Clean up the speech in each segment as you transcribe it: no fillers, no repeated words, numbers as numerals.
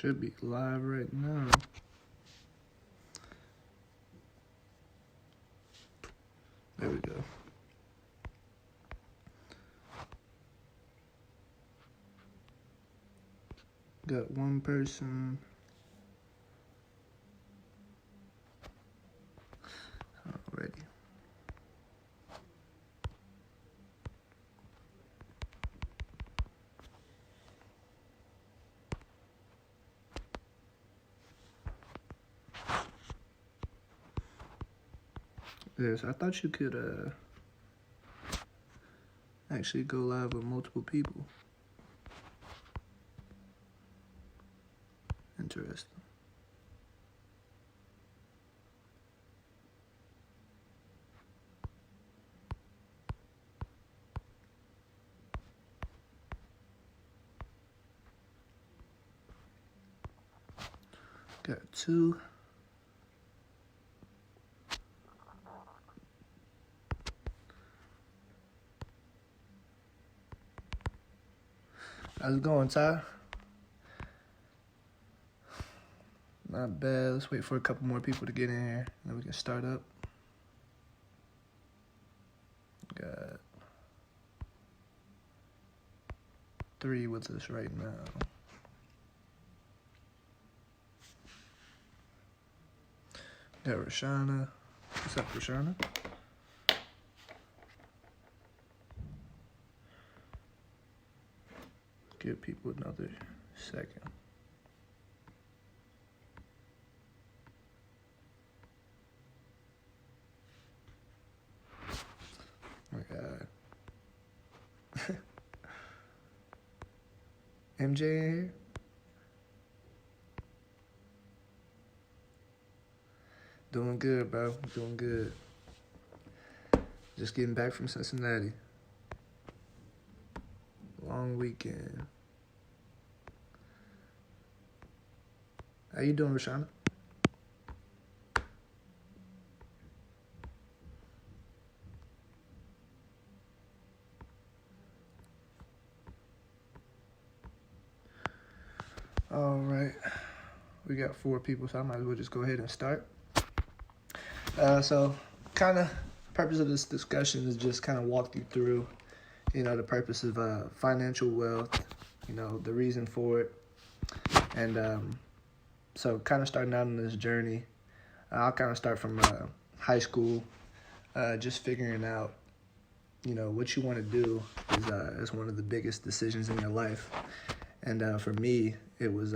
Should be live right now. There we go. Got one person. Already. Yes, I thought you could actually go live with multiple people. Interesting. Got two. How's it going, Ty? Not bad. Let's wait for a couple more people to get in here, and then we can start up. Got 3 with us right now. Got Rashana. What's up, Rashana? Give people another second. Oh my God. MJ in here? Doing good, bro. Doing good. Just getting back from Cincinnati. Long weekend. How you doing, Rashana? All right. We got 4 people, so I might as well just go ahead and start. So kind of purpose of this discussion is just kind of walk you through, the purpose of financial wealth, the reason for it. And so kind of starting out on this journey, I'll kind of start from high school, just figuring out, what you want to do is one of the biggest decisions in your life. And for me, it was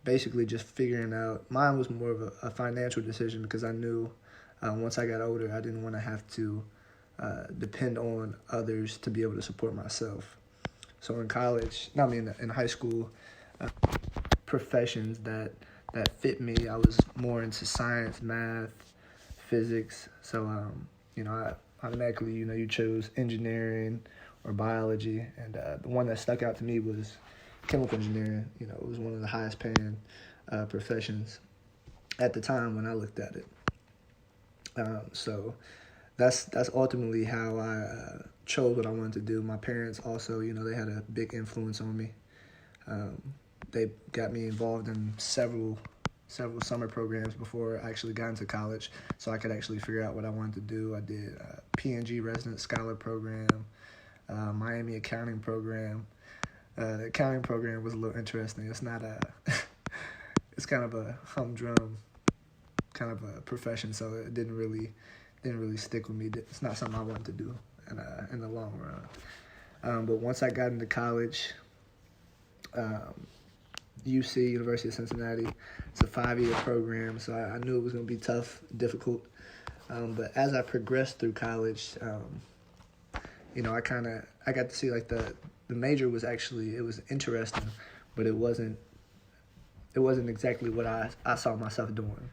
basically just figuring out. Mine was more of a financial decision because I knew once I got older, I didn't want to have to depend on others to be able to support myself. So in high school, professions that fit me, I was more into science, math, physics. So, I automatically, you chose engineering or biology. And the one that stuck out to me was chemical engineering. It was one of the highest paying professions at the time when I looked at it. So that's ultimately how I chose what I wanted to do. My parents also, they had a big influence on me. They got me involved in several summer programs before I actually got into college, so I could actually figure out what I wanted to do. I did PNG Resident Scholar Program, Miami Accounting Program. The accounting program was a little interesting. It's not it's kind of a humdrum kind of a profession, so it didn't really stick with me. It's not something I wanted to do in the long run. But once I got into college, UC, University of Cincinnati, it's a 5-year program, so I knew it was going to be tough, difficult. But as I progressed through college, I got to see like the major was actually, it was interesting, but it wasn't exactly what I saw myself doing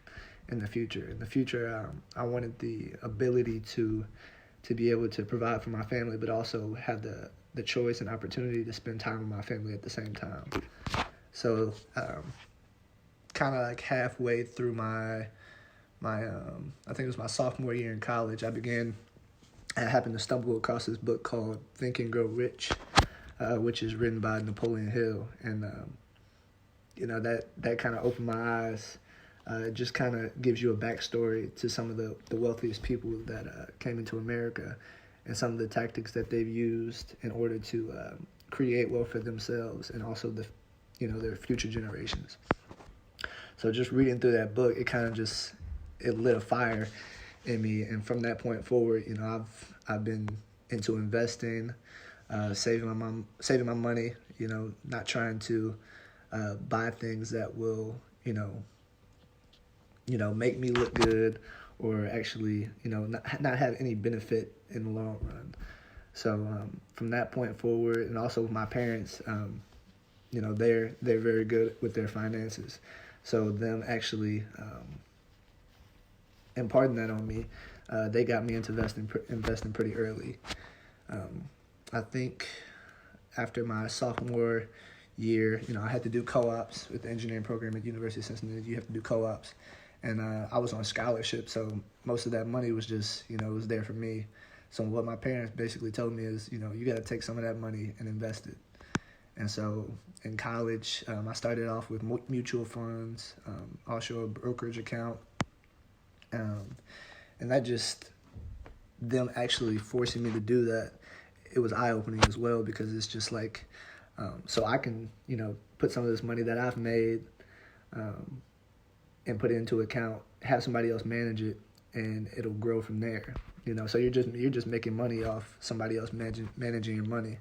in the future. In the future, I wanted the ability to be able to provide for my family, but also have the choice and opportunity to spend time with my family at the same time. So, kind of like halfway through my I think it was my sophomore year in college, I happened to stumble across this book called Think and Grow Rich, which is written by Napoleon Hill. And that kind of opened my eyes. It just kind of gives you a backstory to some of the wealthiest people that came into America, and some of the tactics that they've used in order to create wealth for themselves and also their future generations. So just reading through that book, it lit a fire in me, and from that point forward, I've been into investing, saving my money. Not trying to buy things that will make me look good, or actually not have any benefit in the long run. So from that point forward, and also with my parents, they're very good with their finances. So them actually imparting that on me, they got me into investing pretty early. I think after my sophomore year, I had to do co-ops with the engineering program at University of Cincinnati. You have to do co-ops, and I was on scholarship, so most of that money was just it was there for me. So what my parents basically told me is, you got to take some of that money and invest it. And so in college, I started off with mutual funds, also a brokerage account, and that just, them actually forcing me to do that, it was eye-opening as well, because it's just like, so I can, put some of this money that I've made and put it into account, have somebody else manage it, and it'll grow from there. So you're just making money off somebody else managing your money.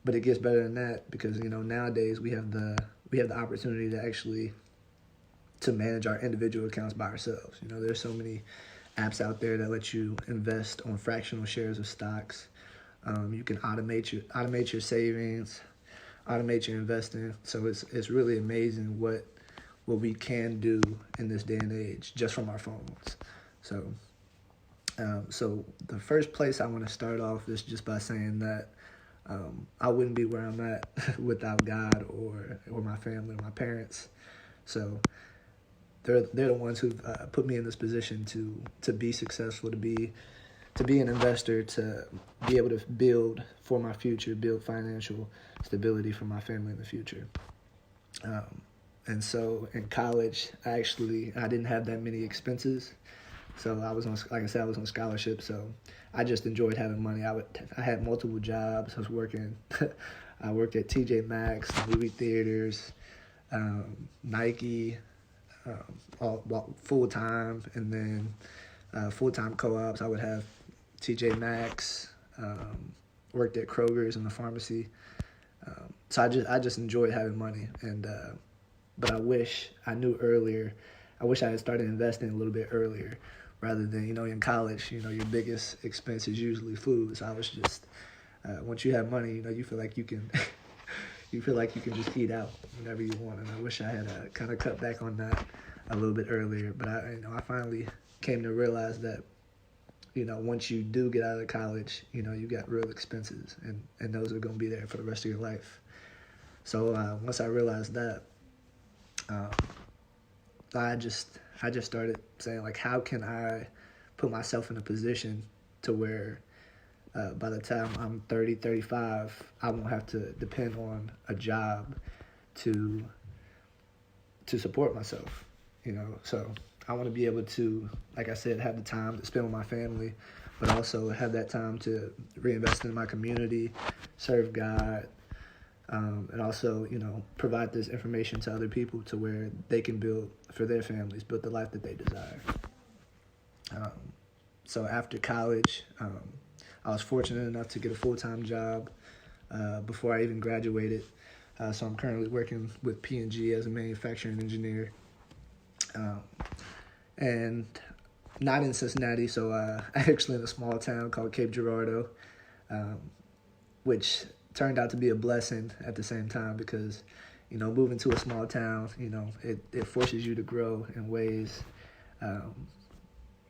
But it gets better than that, because nowadays we have the opportunity to actually to manage our individual accounts by ourselves. There's so many apps out there that let you invest on fractional shares of stocks. You can automate your savings, automate your investing. So it's really amazing what we can do in this day and age just from our phones. So the first place I want to start off is just by saying that I wouldn't be where I'm at without God or my family or my parents. So they're the ones who've put me in this position to be successful, to be an investor, to be able to build for my future, build financial stability for my family in the future. And so in college, I didn't have that many expenses. So I was on scholarship. So I just enjoyed having money. I had multiple jobs. I was working. I worked at TJ Maxx, movie theaters, Nike, all full time, and then full time co-ops. I would have TJ Maxx. Worked at Kroger's in the pharmacy. So I just enjoyed having money, but I wish I knew earlier. I wish I had started investing a little bit earlier, rather than, in college, your biggest expense is usually food. So I was just, once you have money, you feel like you can, just eat out whenever you want. And I wish I had kind of cut back on that a little bit earlier. But I finally came to realize that, once you do get out of college, you got real expenses, and those are going to be there for the rest of your life. So once I realized that, I just started saying, like, how can I put myself in a position to where by the time I'm 30, 35, I won't have to depend on a job to support myself, So I want to be able to, like I said, have the time to spend with my family, but also have that time to reinvest in my community, serve God, and also, provide this information to other people to where they can build for their families, build the life that they desire. So after college, I was fortunate enough to get a full-time job before I even graduated. So I'm currently working with P&G as a manufacturing engineer, and not in Cincinnati. So I'm actually in a small town called Cape Girardeau, which turned out to be a blessing at the same time, because, moving to a small town, it forces you to grow in ways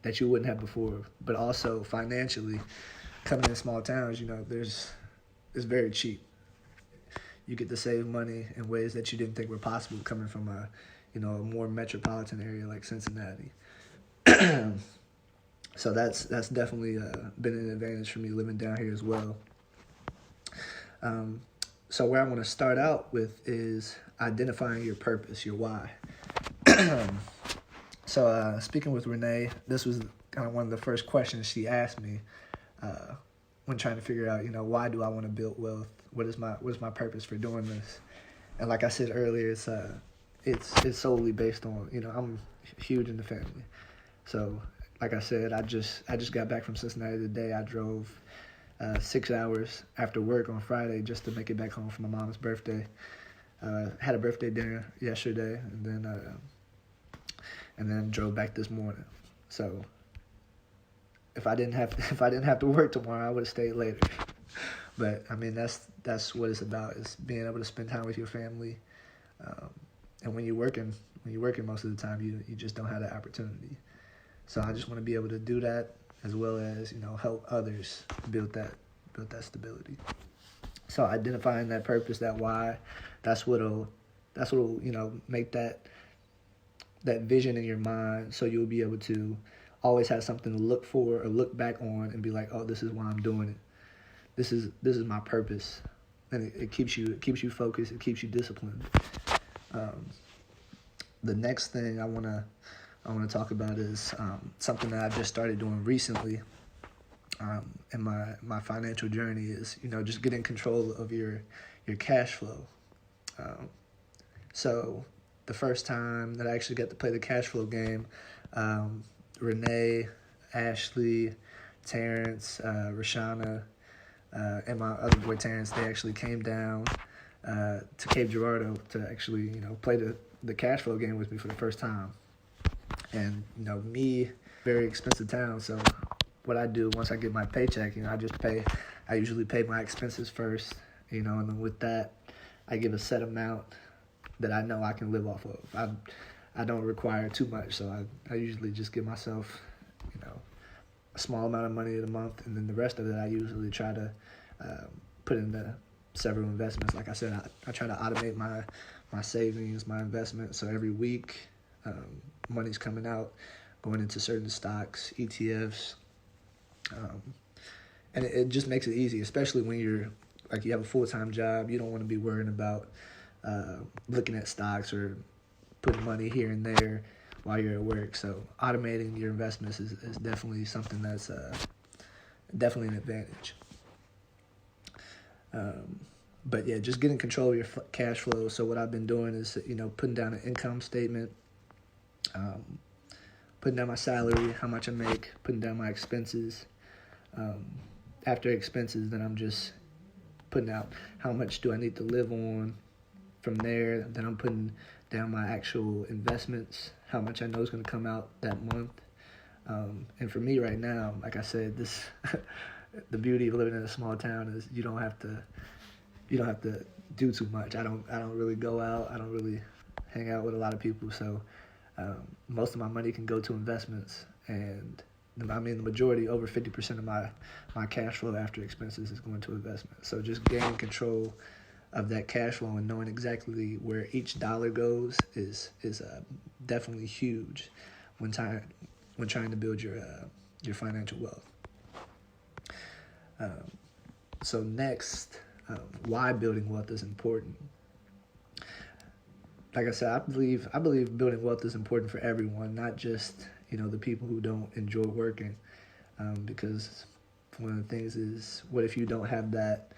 that you wouldn't have before. But also financially, coming in small towns, it's very cheap. You get to save money in ways that you didn't think were possible coming from a more metropolitan area like Cincinnati. So that's definitely been an advantage for me living down here as well. So where I want to start out with is identifying your purpose, your why. So speaking with Renee, this was kind of one of the first questions she asked me uh, when trying to figure out, why do I want to build wealth? What is my purpose for doing this? And like I said earlier, it's solely based on, I'm huge in the family. So like I said, I just got back from Cincinnati today. I drove 6 hours after work on Friday just to make it back home for my mom's birthday. Had a birthday dinner yesterday, and then drove back this morning. So if I didn't have to work tomorrow, I would have stayed later. But I mean, that's what it's about, is being able to spend time with your family. And when you're working most of the time, you just don't have that opportunity. So I just want to be able to do that, as well as help others build that stability. So identifying that purpose, that why, that's what'll make that vision in your mind, so you'll be able to always have something to look for or look back on and be like, oh, this is why I'm doing it. This is my purpose, and it keeps you focused. It keeps you disciplined. The next thing I wanna talk about is something that I just started doing recently in my financial journey, is just getting control of your cash flow. So the first time that I actually got to play the cash flow game, Renee, Ashley, Terrence, Rashana, and my other boy Terrence, they actually came down to Cape Girardeau to actually play the cash flow game with me for the first time. And me, very expensive town, so what I do once I get my paycheck, I usually pay my expenses first, and then with that, I give a set amount that I know I can live off of. I don't require too much, so I usually just give myself, a small amount of money a month, and then the rest of it I usually try to put into several investments. Like I said, I try to automate my savings, my investments, so every week money's coming out, going into certain stocks, ETFs, and it just makes it easy, especially when you have a full-time job. You don't want to be worrying about looking at stocks or putting money here and there while you're at work. So automating your investments is definitely something that's definitely an advantage. But yeah, just getting control of your cash flow. So what I've been doing is, putting down an income statement, putting down my salary, how much I make, putting down my expenses. After expenses, then I'm just putting out how much do I need to live on. From there, then I'm putting down my actual investments, how much I know is going to come out that month. And for me right now, like I said, the beauty of living in a small town is you don't have to do too much. I don't really go out. I don't really hang out with a lot of people. So most of my money can go to investments, and the majority, over 50% of my cash flow after expenses is going to investments. So just gaining control of that cash flow and knowing exactly where each dollar goes is definitely huge when trying to build your financial wealth. So next, why building wealth is important. Like I said, I believe building wealth is important for everyone, not just the people who don't enjoy working, because one of the things is, what if you don't have that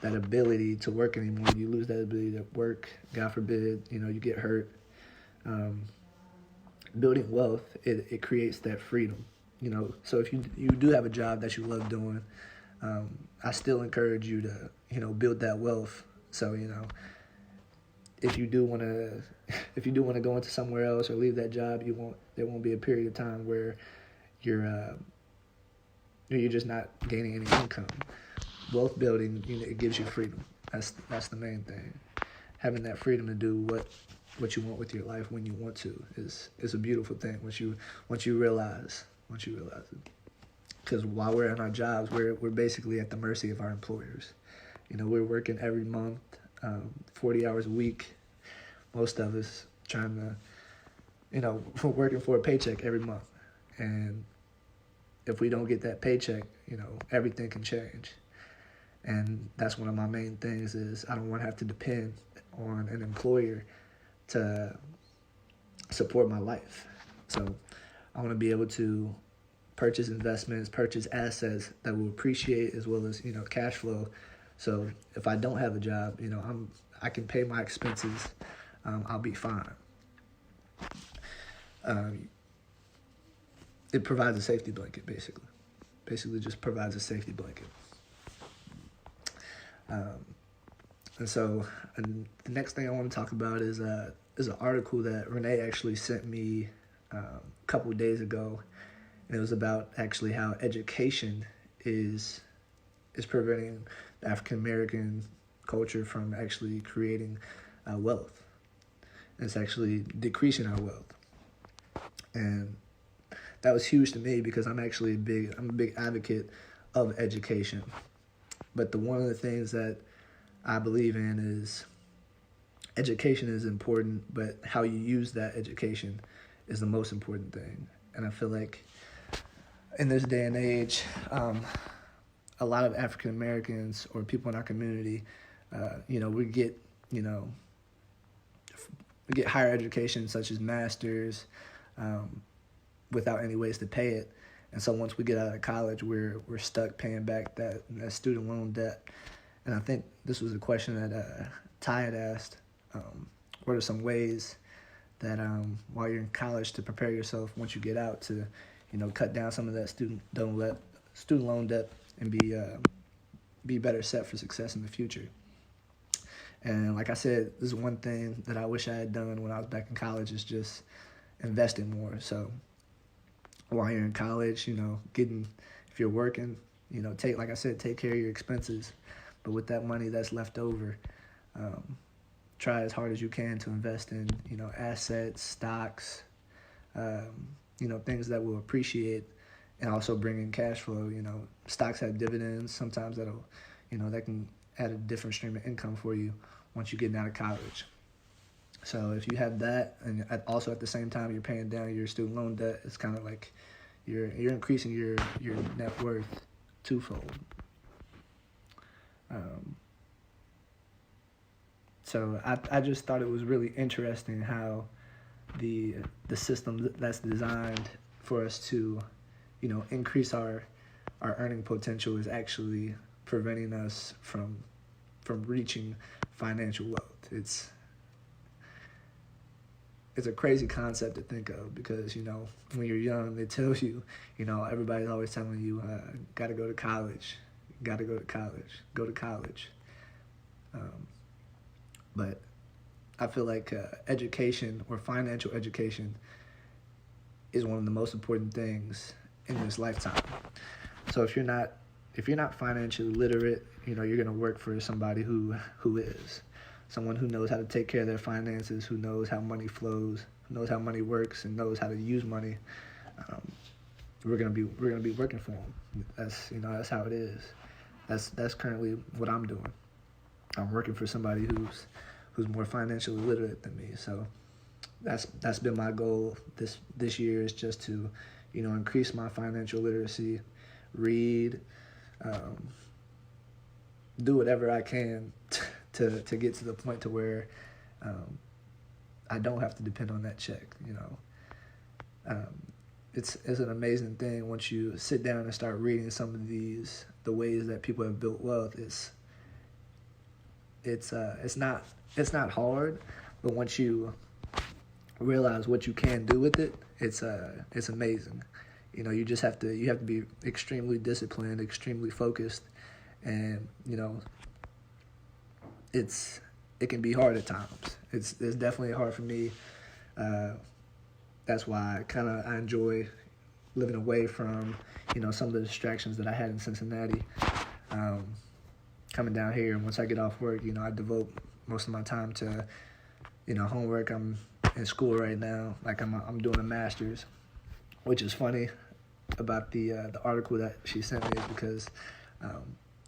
ability to work anymore? You lose that ability to work, God forbid, you get hurt. Building wealth, it creates that freedom, so if you do have a job that you love doing, I still encourage you to build that wealth. So if you do want to go into somewhere else or leave that job, there won't be a period of time where you're just not gaining any income. Wealth building, it gives you freedom. That's the main thing. Having that freedom to do what you want with your life when you want to is a beautiful thing once you realize it. Because while we're in our jobs, we're basically at the mercy of our employers. We're working every month, 40 hours a week. Most of us trying to, we're working for a paycheck every month. And if we don't get that paycheck, everything can change. And that's one of my main things is I don't want to have to depend on an employer to support my life. So I want to be able to purchase investments, purchase assets that will appreciate as well as, cash flow. So if I don't have a job, I can pay my expenses. I'll be fine. It provides a safety blanket, basically. Basically just provides a safety blanket. And the next thing I want to talk about is an article that Renee actually sent me a couple of days ago, and it was about actually how education is preventing the African American culture from actually creating wealth. And it's actually decreasing our wealth, and that was huge to me because I'm a big advocate of education. But one of the things that I believe in is education is important, but how you use that education is the most important thing. And I feel like in this day and age, a lot of African Americans or people in our community, we get higher education such as masters without any ways to pay it. And so once we get out of college, we're stuck paying back that student loan debt. And I think this was a question that Ty had asked. What are some ways that while you're in college to prepare yourself once you get out to, cut down some of that student loan debt and be better set for success in the future? And like I said, this is one thing that I wish I had done when I was back in college is just investing more. So while you're in college, if you're working, take care of your expenses. But with that money that's left over, try as hard as you can to invest in, assets, stocks, things that will appreciate and also bring in cash flow. Stocks have dividends. Sometimes that can add a different stream of income for you once you get out of college. So if you have that, and also at the same time you're paying down your student loan debt, it's kind of like you're increasing your net worth twofold. So I just thought it was really interesting how the system that's designed for us to, increase our earning potential is actually preventing us from reaching financial wealth. It's a crazy concept to think of because, when you're young, they tell you, everybody's always telling you, got to go to college, go to college. But I feel like education or financial education is one of the most important things in this lifetime. So if you're not financially literate, you're going to work for somebody who is. Someone who knows how to take care of their finances, who knows how money flows, who knows how money works, and knows how to use money. We're gonna be working for them. That's how it is. That's currently what I'm doing. I'm working for somebody who's more financially literate than me. So that's been my goal this year is just to increase my financial literacy, read, do whatever I can to get to the point to where I don't have to depend on that check. It's an amazing thing once you sit down and start reading some of the ways that people have built wealth. It's not hard, but once you realize what you can do with it, it's amazing. You just have to be extremely disciplined, extremely focused, and it can be hard at times. It's definitely hard for me. That's why I enjoy living away from some of the distractions that I had in Cincinnati. Coming down here, and once I get off work, I devote most of my time to homework. I'm in school right now, like I'm doing a master's, which is funny about the article that she sent me because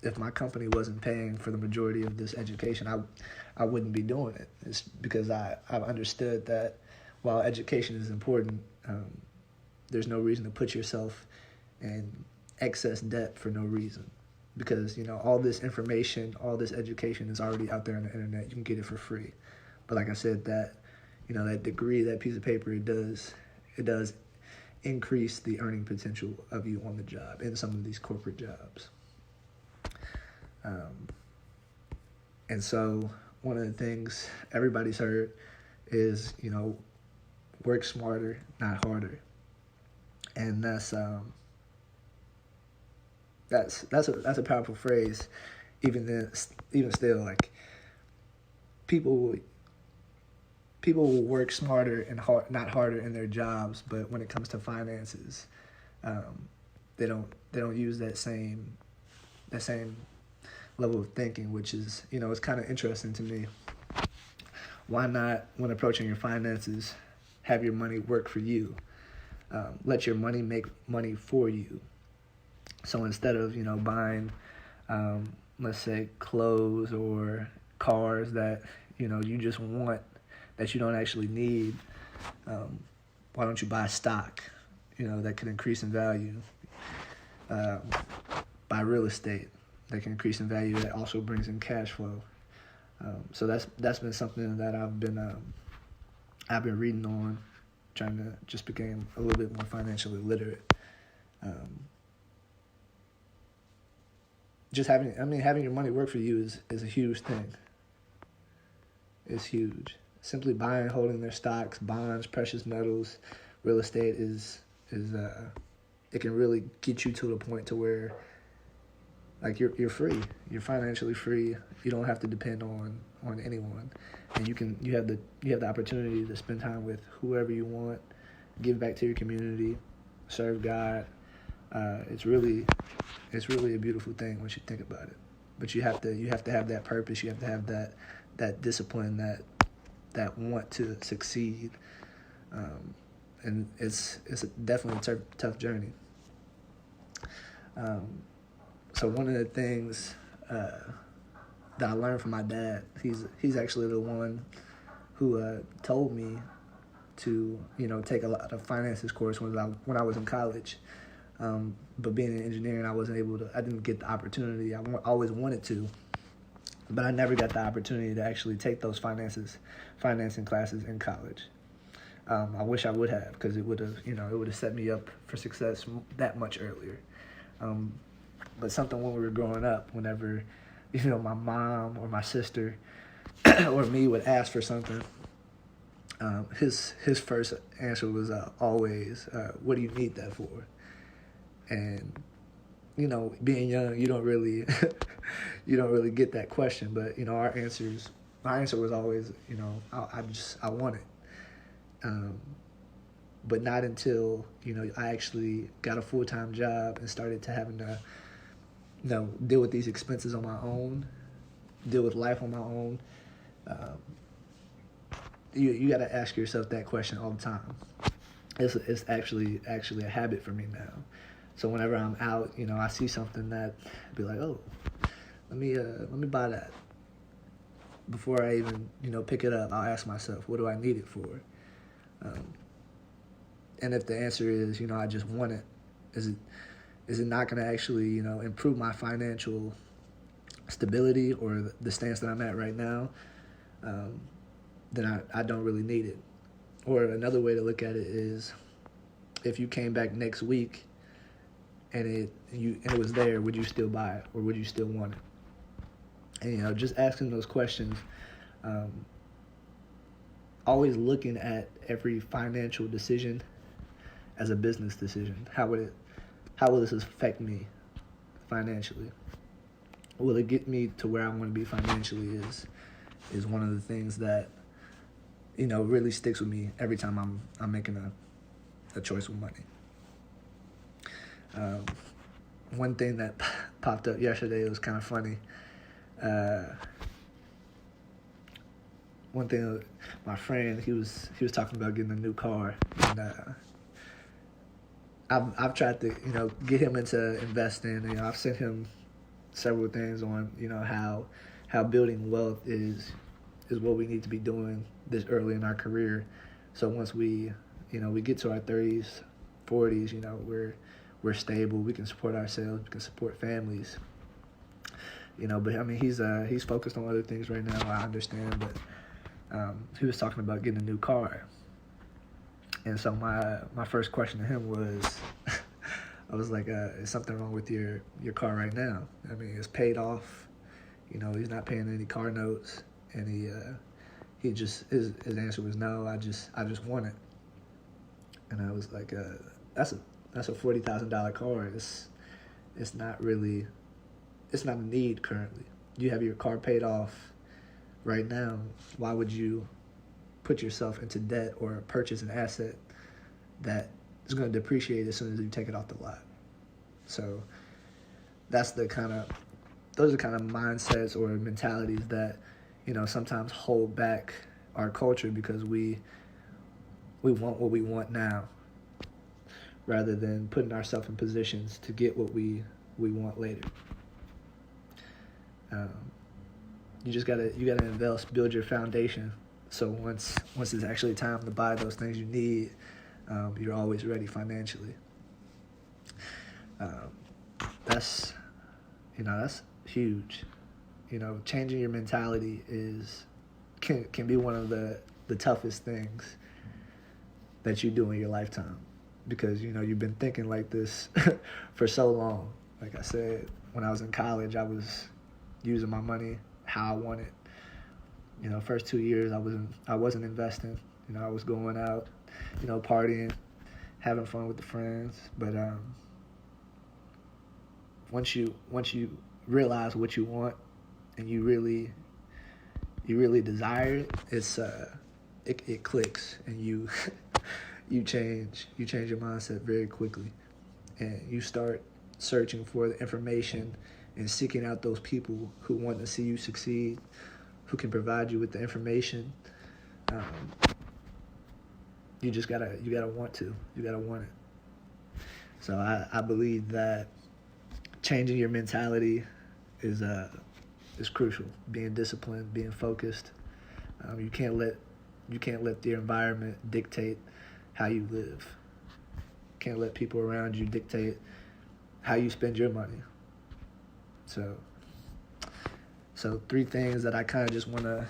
if my company wasn't paying for the majority of this education, I wouldn't be doing it. It's because I've understood that while education is important, there's no reason to put yourself in excess debt for no reason. because, all this information, all this education is already out there on the internet. You can get it for free. But like I said, that degree, that piece of paper, it does increase the earning potential of you on the job in some of these corporate jobs. And so one of the things everybody's heard is, work smarter, not harder. And that's a powerful phrase. Even still, like, people will work smarter and not harder in their jobs, but when it comes to finances, they don't use that same level of thinking, which is, it's kind of interesting to me. Why not, when approaching your finances, have your money work for you? Let your money make money for you. So instead of, buying, let's say, clothes or cars that, you just want, that you don't actually need, why don't you buy stock, that can increase in value? Buy real estate that can increase in value, that also brings in cash flow. So that's been something that I've been reading on, trying to just become a little bit more financially literate. Just having your money work for you is a huge thing. It's huge. Simply buying, holding their stocks, bonds, precious metals, real estate is it can really get you to the point to where, like, you're free. You're financially free. You don't have to depend on anyone, and you have the opportunity to spend time with whoever you want, give back to your community, serve God. It's really a beautiful thing once you think about it. But you have to have that purpose. You have to have that discipline, that want to succeed, and it's definitely a tough journey. So one of the things that I learned from my dad, he's actually the one who told me to take a lot of finances course when I was in college. But being an engineer, I didn't get the opportunity. I always wanted to, but I never got the opportunity to actually take those financing classes in college. I wish I would have, because it would have set me up for success that much earlier. But something when we were growing up, whenever, my mom or my sister or me would ask for something, his first answer was always, "What do you need that for?" And being young, you don't really get that question. But my answer was always, I want it. But not until I actually got a full-time job and started to having to deal with these expenses on my own, deal with life on my own. You got to ask yourself that question all the time. It's actually a habit for me now. So whenever I'm out, I see something that I'd be like, oh, let me buy that. Before I even pick it up, I'll ask myself, what do I need it for? And if the answer is I just want it, is it not going to actually improve my financial stability or the stance that I'm at right now? Then I don't really need it. Or another way to look at it is, if you came back next week and it was there, would you still buy it, or would you still want it? And just asking those questions, always looking at every financial decision as a business decision. How will this affect me financially? Will it get me to where I want to be financially? Is one of the things that really sticks with me every time I'm making a choice with money. One thing that popped up yesterday, it was kind of funny. One thing, my friend, he was talking about getting a new car, and I've tried to get him into investing. I've sent him several things on how building wealth is what we need to be doing this early in our career. So once we get to our 30s, 40s, we're stable. We can support ourselves. We can support families. But I mean, he's focused on other things right now. I understand, but he was talking about getting a new car, and so my first question to him was, I was like, "Is something wrong with your car right now? I mean, it's paid off. He's not paying any car notes." And he just his answer was, "No, I just want it." And I was like, "That's a $40,000 car. It's not really, it's not a need currently. You have your car paid off right now. Why would you put yourself into debt or purchase an asset that is going to depreciate as soon as you take it off the lot?" So those are the kind of mindsets or mentalities that sometimes hold back our culture, because we want what we want now, rather than putting ourselves in positions to get what we want later. You just gotta invest, build your foundation, so once it's actually time to buy those things you need, you're always ready financially. That's huge. Changing your mentality can be one of the toughest things that you do in your lifetime, because you've been thinking like this for so long. Like I said, when I was in college, I was using my money how I wanted. First 2 years I wasn't investing. I was going out, partying, having fun with the friends. But once you realize what you want, and you really desire it, it clicks, and you you change your mindset very quickly, and you start searching for the information and seeking out those people who want to see you succeed, who can provide you with the information. You gotta want it. So I believe that changing your mentality is crucial. Being disciplined, being focused. You can't let the environment dictate how you live. You can't let people around you dictate how you spend your money. So 3 things that I kind of just want to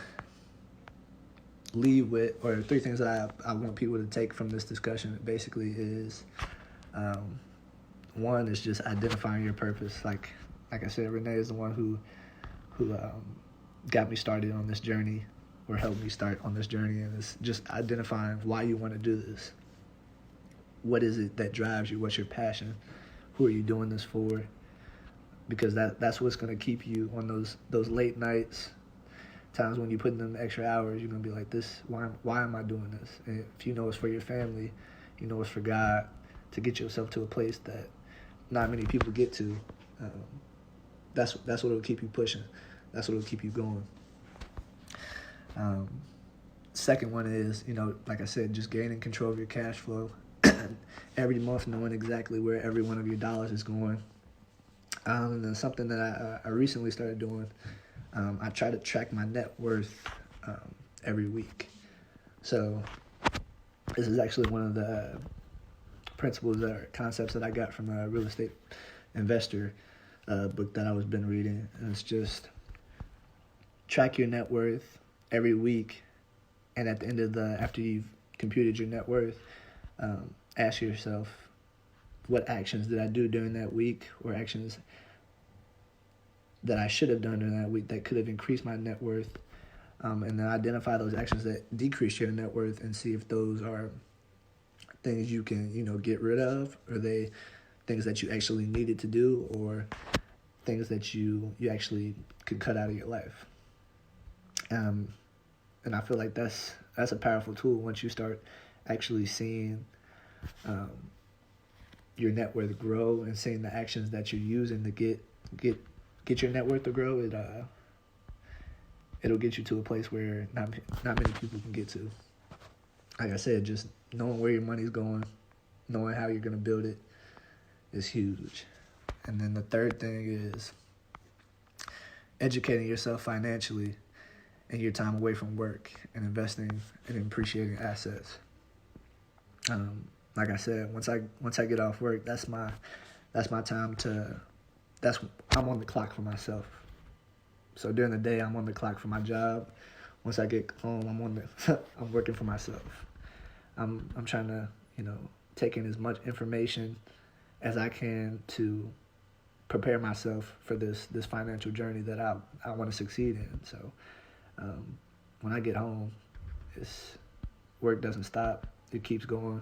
leave with, or 3 things that I want people to take from this discussion, basically is, one is just identifying your purpose. Like I said, Renee is the one who got me started on this journey, or helped me start on this journey, and it's just identifying why you want to do this. What is it that drives you? What's your passion? Who are you doing this for? Because that's what's going to keep you on those late nights, times when you put in them extra hours. You're going to be like, this, why am I doing this? And if it's for your family, it's for God, to get yourself to a place that not many people get to. That's what will keep you pushing. That's what will keep you going. Second one is, like I said, just gaining control of your cash flow. Every month, knowing exactly where every one of your dollars is going. And then something that I recently started doing, I try to track my net worth every week. So this is actually one of the principles or concepts that I got from a real estate investor book that I was been reading. And it's just track your net worth every week, and at the end after you've computed your net worth, ask yourself, what actions did I do during that week, or actions that I should have done during that week that could have increased my net worth, and then identify those actions that decrease your net worth, and see if those are things you can get rid of, or they things that you actually needed to do, or things that you actually could cut out of your life. And I feel like that's a powerful tool once you start actually seeing your net worth grow, and seeing the actions that you're using to get your net worth to grow. It'll get you to a place where not many people can get to. Like I said, just knowing where your money's going, knowing how you're going to build it, is huge. And then the third thing is educating yourself financially in your time away from work, and investing and appreciating assets. Like I said, once I get off work, that's my time I'm on the clock for myself. So during the day, I'm on the clock for my job. Once I get home, I'm working for myself. I'm trying to, take in as much information as I can to prepare myself for this financial journey that I want to succeed in. So um, when I get home, it's work doesn't stop. It keeps going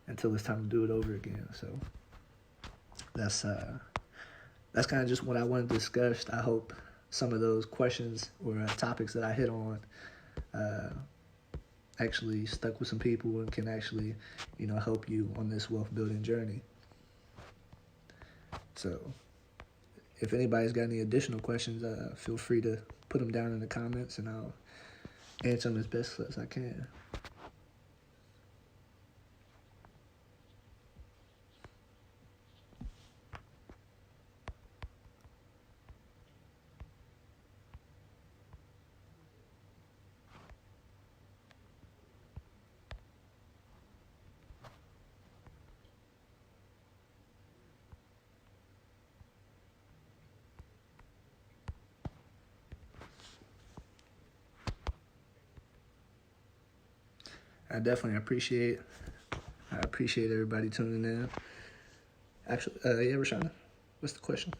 until it's time to do it over again. So that's kind of just what I wanted to discuss. I hope some of those questions or topics that I hit on uh, actually stuck with some people and can actually, help you on this wealth building journey. So if anybody's got any additional questions, feel free to put them down in the comments and I'll answer them as best as I can. I definitely appreciate everybody tuning in. Actually, yeah, Rashana, what's the question?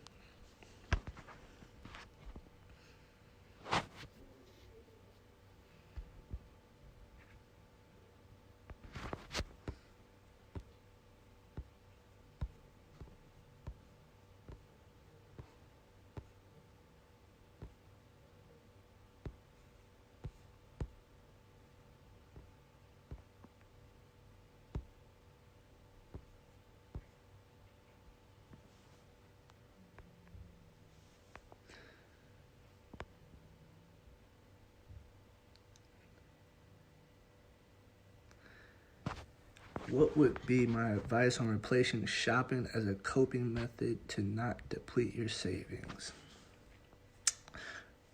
What would be my advice on replacing shopping as a coping method to not deplete your savings?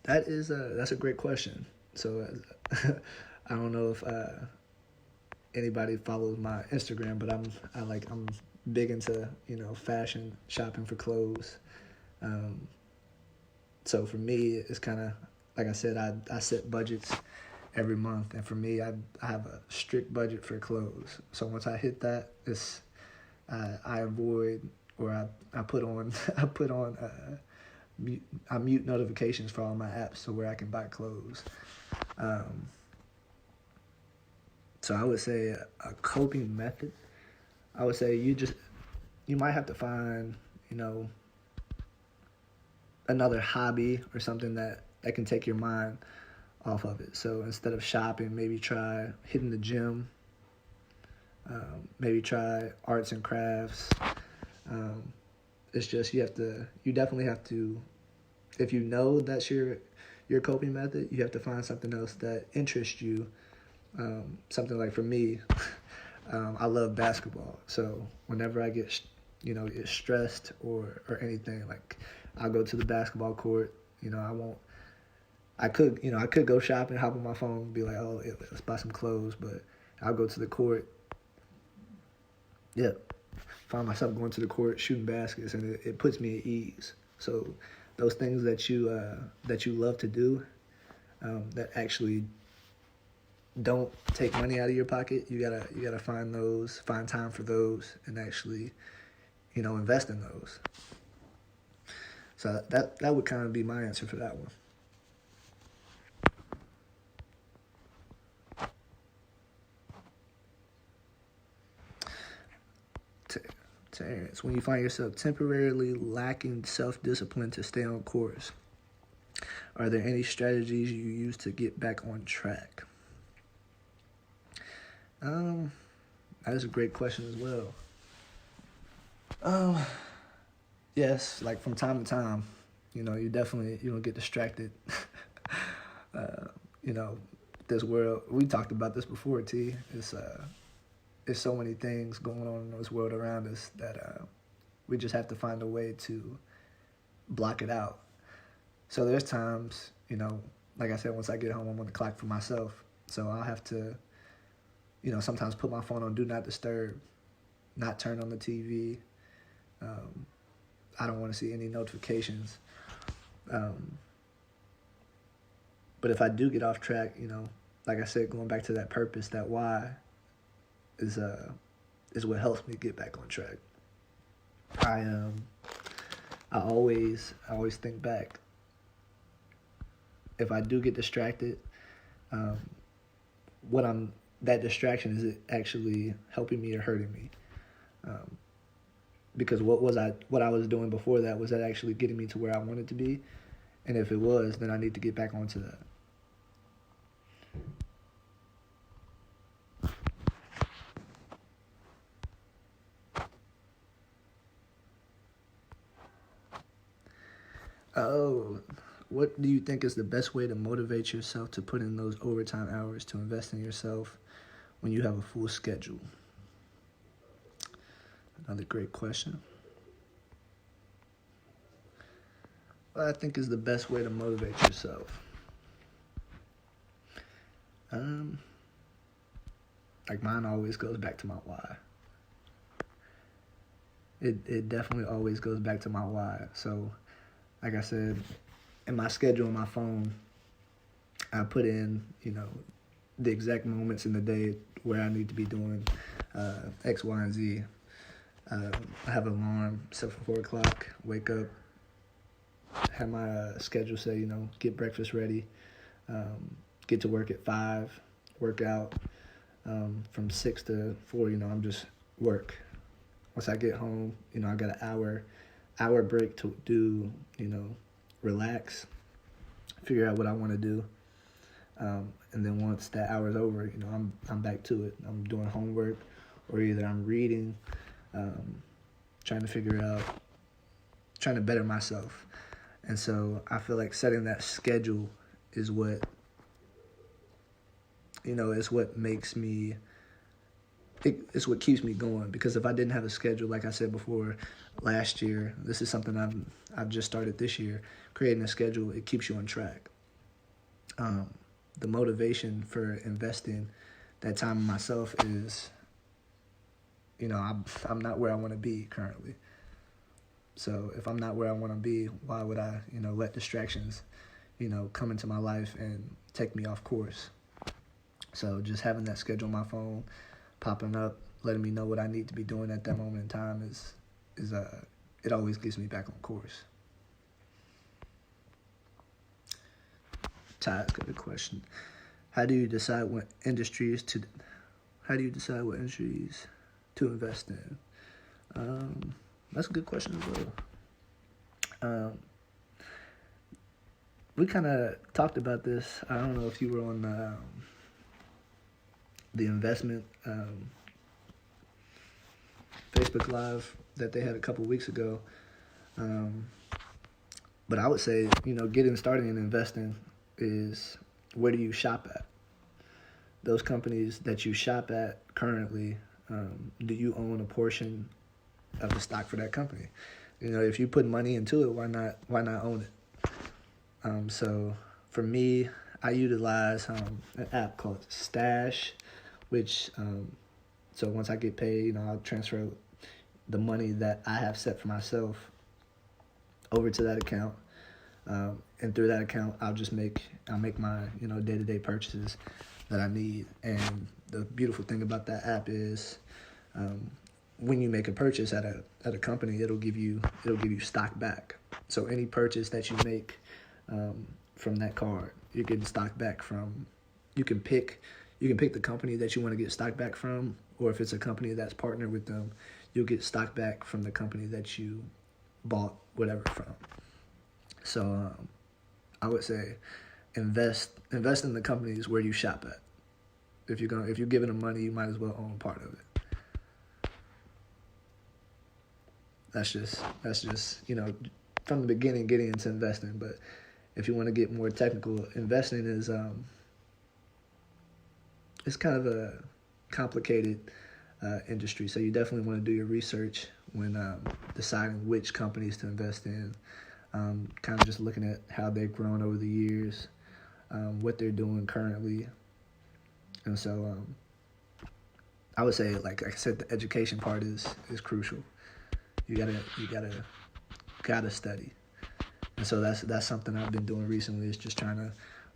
That's a great question. So I don't know if anybody follows my Instagram, but I'm big into fashion shopping for clothes. Um, so for me, it's kind of like I said, I set budgets every month, and for me, I have a strict budget for clothes. So once I hit that, I avoid or I put on I mute notifications for all my apps so where I can buy clothes. Um, so I would say a coping method. I would say you might have to find another hobby or something that can take your mind off of it. So instead of shopping, maybe try hitting the gym. Maybe try arts and crafts. Um, it's just you definitely have to, if you know that's your coping method, you have to find something else that interests you. Something like for me, I love basketball. So whenever I get stressed or anything, like I'll go to the basketball court. I could go shopping, hop on my phone, and be like, oh, yeah, let's buy some clothes. But I'll go to the court. Yeah, find myself going to the court shooting baskets, and it puts me at ease. So those things that you love to do, that actually don't take money out of your pocket, you gotta find time for those, and actually, invest in those. So that would kind of be my answer for that one. Terrence, when you find yourself temporarily lacking self-discipline to stay on course, are there any strategies you use to get back on track? That is a great question as well. Um, yes, like from time to time, you definitely get distracted. uh, you know, this world. We talked about this before, T. There's so many things going on in this world around us that we just have to find a way to block it out. So there's times, like I said, once I get home, I'm on the clock for myself. So I'll have to, sometimes put my phone on Do Not Disturb, not turn on the TV. I don't want to see any notifications. But if I do get off track, like I said, going back to that purpose, that why is what helps me get back on track. I always think back. If I do get distracted, that distraction, is it actually helping me or hurting me? Because what I was doing before that, was that actually getting me to where I wanted to be? And if it was, then I need to get back onto that. Oh, what do you think is the best way to motivate yourself to put in those overtime hours to invest in yourself when you have a full schedule? Another great question. What I think is the best way to motivate yourself? Like mine always goes back to my why. It definitely always goes back to my why. So, like I said, in my schedule on my phone, I put in, the exact moments in the day where I need to be doing X, Y, and Z. I have an alarm set for 4 o'clock, wake up, have my schedule say, get breakfast ready, get to work at 5, work out, from 6 to 4, I'm just work. Once I get home, I got an hour break to do, relax, figure out what I want to do. And then once that hour's over, I'm back to it. I'm doing homework, or either I'm reading, trying to better myself. And so I feel like setting that schedule is what, is what makes me, it's what keeps me going. Because if I didn't have a schedule, like I said before, last year, this is something I've just started this year, creating a schedule, it keeps you on track. The motivation for investing that time in myself is, I'm not where I want to be currently. So if I'm not where I want to be, why would I, let distractions, come into my life and take me off course? So just having that schedule on my phone, popping up, letting me know what I need to be doing at that moment in time is it always gets me back on course. Ty's got a question. How do you decide what industries to invest in? That's a good question as well. We kind of talked about this. I don't know if you were on the investment Facebook Live that they had a couple weeks ago. But I would say, getting started in investing is, where do you shop at? Those companies that you shop at currently, do you own a portion of the stock for that company? If you put money into it, why not own it? So for me, I utilize an app called Stash, which so once I get paid, I'll transfer the money that I have set for myself over to that account, and through that account, I'll make my day-to-day purchases that I need. And the beautiful thing about that app is, when you make a purchase at a company, it'll give you stock back. So any purchase that you make from that card, you're getting stock back from. You can pick the company that you want to get stock back from, or if it's a company that's partnered with them, you'll get stock back from the company that you bought whatever from. So I would say invest in the companies where you shop at. If you're giving them money, you might as well own part of it. That's just from the beginning getting into investing. But if you want to get more technical, investing is it's kind of a complicated industry. So you definitely want to do your research when deciding which companies to invest in. Kind of just looking at how they've grown over the years, what they're doing currently. And so I would say, like I said, the education part is crucial. You gotta study. And so that's something I've been doing recently, is just trying to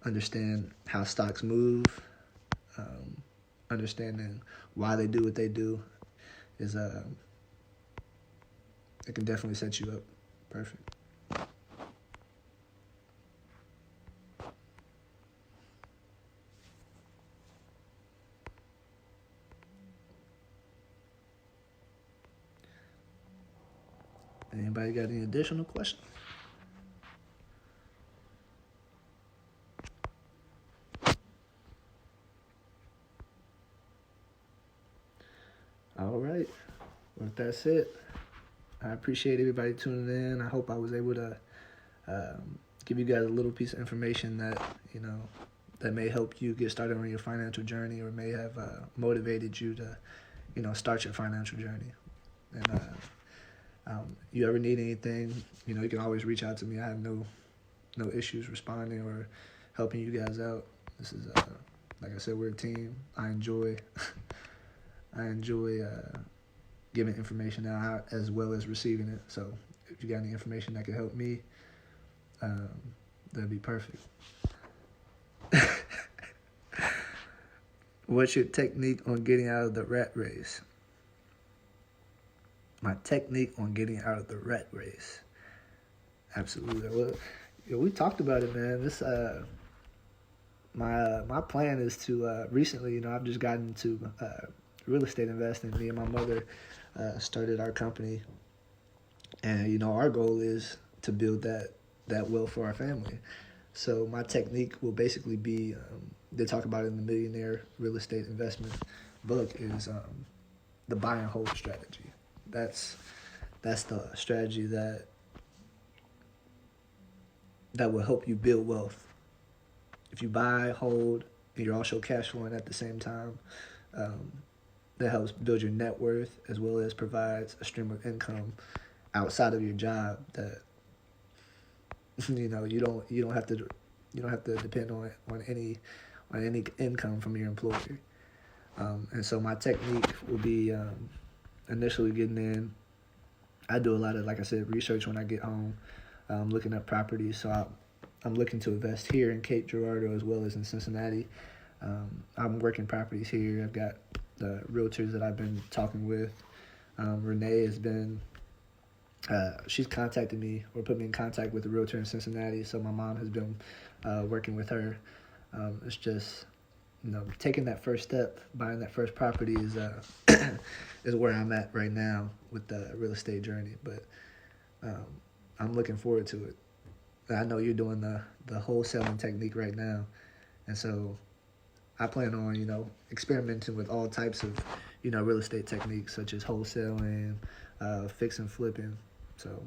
understand how stocks move, understanding why they do what they do is it can definitely set you up perfect. Anybody got any additional questions? All right. Well, if that's it, I appreciate everybody tuning in. I hope I was able to give you guys a little piece of information that, that may help you get started on your financial journey, or may have motivated you to, start your financial journey. And you ever need anything, you can always reach out to me. I have no issues responding or helping you guys out. This is, like I said, we're a team. I enjoy giving information out as well as receiving it. So if you got any information that could help me, that'd be perfect. What's your technique on getting out of the rat race? My technique on getting out of the rat race. Absolutely. Well, we talked about it, man. This my plan is to recently, I've just gotten into real estate investing. Me and my mother started our company, and our goal is to build that wealth for our family. So my technique will basically be, they talk about it in the Millionaire Real Estate Investment book, is the buy and hold strategy. That's the strategy that will help you build wealth. If you buy, hold, and you're also cash flowing at the same time, that helps build your net worth, as well as provides a stream of income outside of your job that you don't have to depend on any income from your employer. And so my technique will be initially getting in. I do a lot of, like I said, research when I get home, looking up properties. So I'm looking to invest here in Cape Girardeau as well as in Cincinnati. I'm working properties here. I've got the realtors that I've been talking with. Renee has been, she's contacted me or put me in contact with a realtor in Cincinnati. So my mom has been working with her. It's just, taking that first step, buying that first property is is where I'm at right now with the real estate journey. But I'm looking forward to it. I know you're doing the wholesaling technique right now, and so I plan on experimenting with all types of real estate techniques, such as wholesaling, fix and flipping. So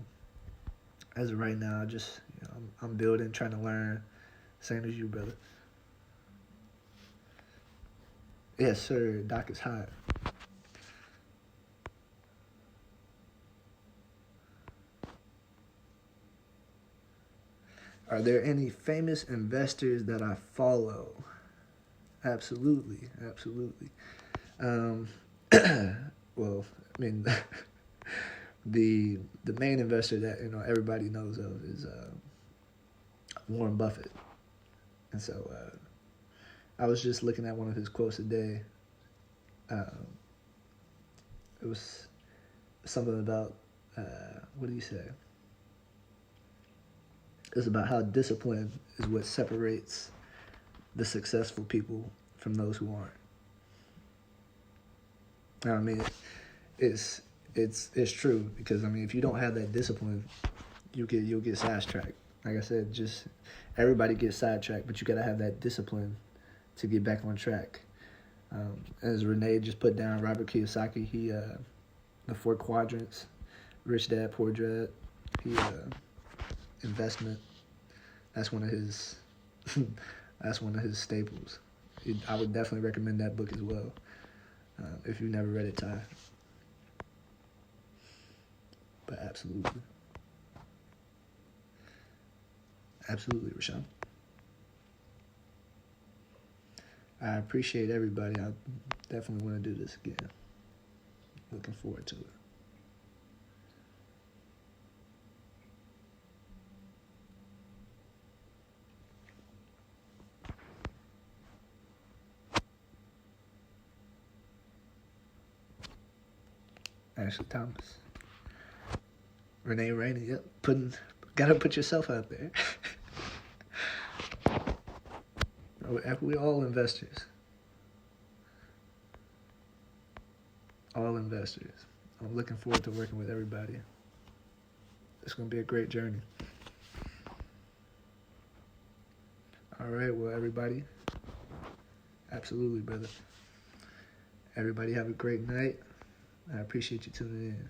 as of right now, just I'm building, trying to learn. Same as you, brother. Yes, sir. Doc is hot. Are there any famous investors that I follow? Absolutely. Well, I mean, the main investor that everybody knows of is Warren Buffett, and so I was just looking at one of his quotes today. It was something about what do you say? It's about how discipline is what separates the successful people from those who aren't. I mean, it's true, because if you don't have that discipline, you'll get sidetracked. Like I said, just everybody gets sidetracked, but you gotta have that discipline to get back on track. As Renee just put down, Robert Kiyosaki, he the 4 quadrants, Rich Dad Poor Dad, he investment. That's one of his staples. I would definitely recommend that book as well. If you've never read it, Ty. But absolutely, Rashawn. I appreciate everybody. I definitely want to do this again. Looking forward to it. Ashley Thomas. Renee Rainey. Yep. Gotta put yourself out there. We're all investors. All investors. I'm looking forward to working with everybody. It's going to be a great journey. All right, well, everybody. Absolutely, brother. Everybody have a great night. I appreciate you tuning in.